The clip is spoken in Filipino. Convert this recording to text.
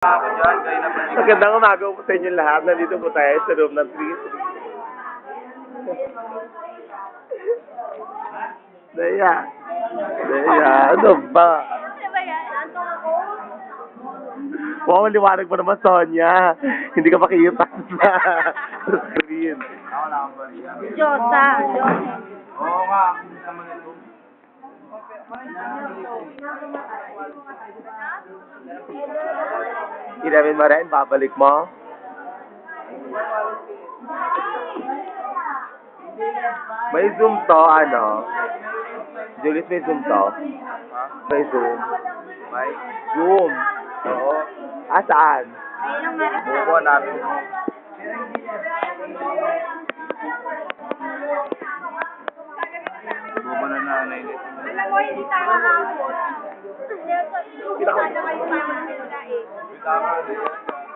Ako dyan, kayo na pa. Magandang umaga po sa inyo lahat. Nandito po tayo sa room ng 3. Daya. Daya. Ano ba? Ano ba yan? Antong ako? Wow, maliwanag mo naman, Sonia. Hindi ka makikita sa screen. Ako na ang baliya. Diyosa. Oo nga, naman ito. Inamin mo rin, babalik mo. May Zoom to, ano? Julius, may Zoom to? Ha? May Zoom. May? Zoom. Oo. Ah, saan? Ayun ang meron sa Bukuha namin. Bukuha na nanay nito. Alam mo, hindi tama hapon. Hindi, sana kayo tama nila eh. Tama na yan.